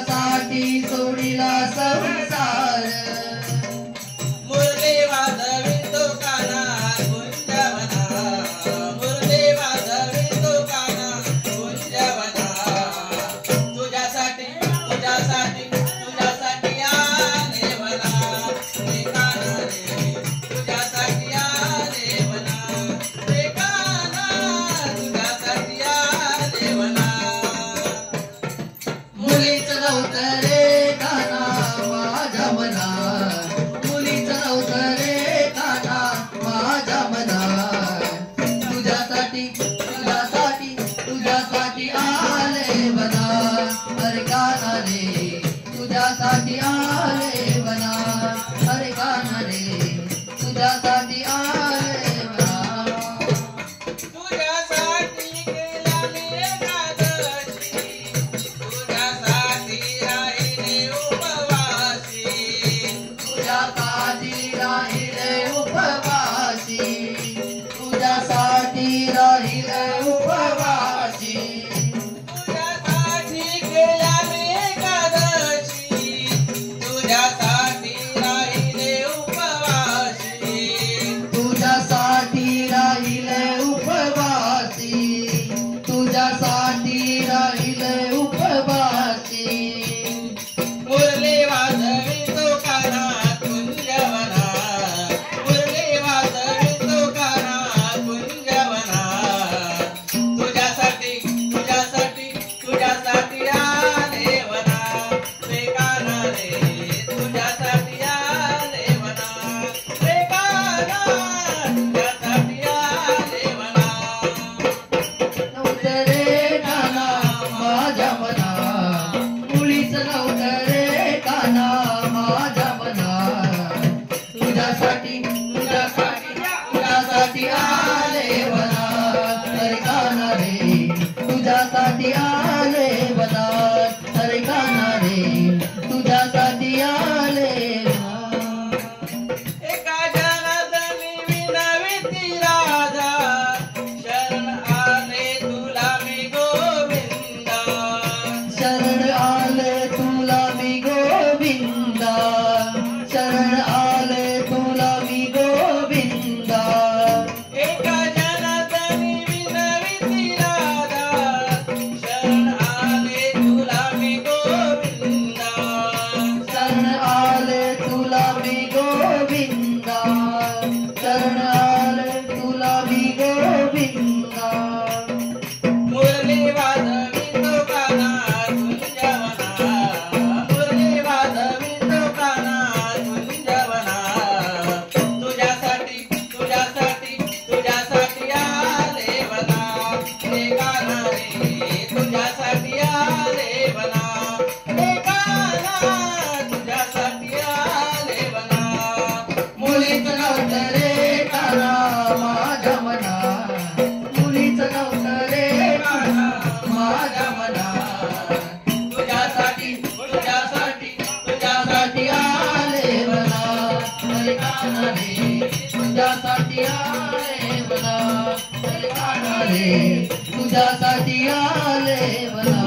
तुझ्यासाठी सोडिला संसार मुरली वाजवितो कानात गुंजवना मुरली वाजवितो कानात गुंजवना तुझ्यासाठी तुझ्यासाठी तुझ्यासाठी आले वना रे काना रे तुझ्यासाठी आले वना रे काना तुझ्यासाठी आले वना मुलीचं नव्हतं रे काना माझ्या मनात मुलीचं नव्हतं रे काना माझ्या मनात तुझ्यासाठी तुझ्यासाठी तुझ्यासाठी आले बना अरे काना रे तुझ्यासाठी आले बना अरे काना रे तुझ्यासाठी आले बना तुझ्यासाठी केला मी एकादशी तुझ्यासाठी राहिले उपवासी तुझ्यासाठी राहिले उपवासी तुझ्यासाठी राहिले उपवासी तुझ्यासाठी केला मी एकादशी तुझ्यासाठी राहिले उपवासी तुझ्यासाठी राहिले उपवासी तुझ्यासाठी राहिले उपवासी मुरली वाजवितो कानात गुंजवना मुरली वाजवितो कानात गुंजवना तुझ्यासाठी तुझ्यासाठी तुझ्यासाठी आले वना रे काना रे तुझ्यासाठी आले वना रे काना तुझ्यासाठी आले वना नव्हतं रे काना माझ्या मनात मुलीचं नव्हतं रे काना माझ्या मनात तुझ्यासाठी तुझ्यासाठी तुझ्यासाठी आले वनात अरे काना रे तुझ्यासाठी आले वनात अरे काना रे तुझ्यासाठी आले वनात एका जनार्दनी विनविती राजा शरण आले तुला मी गोविंदा शरण आले तुला मी गोविंदा शरण आले तुला मी गोविंदा एका जनार्दनी विनविती राजा शरण आले तुला मी गोविंदा शरण आले तुला मी गोविंदा शरण आले तुला मी गोविंदा मुरली वाजवितो कानात गुंजवना मुरली वाजवितो कानात गुंजवना तुझ्यासाठी तुझ्यासाठी तुझ्यासाठी आले वना रे काना रे तुझ्यासाठी आले वना रे काना तुझ्यासाठी आले वना मुलीचं नव्हतं रे काना माझ्या मनात मुलीचं नव्हतं रे काना माझ्या मनात तुझ्यासाठी तुझ्यासाठी तुझ्यासाठी आले बना अरे काना रे तुझ्यासाठी आले बना अरे काना रे तुझ्यासाठी आले बना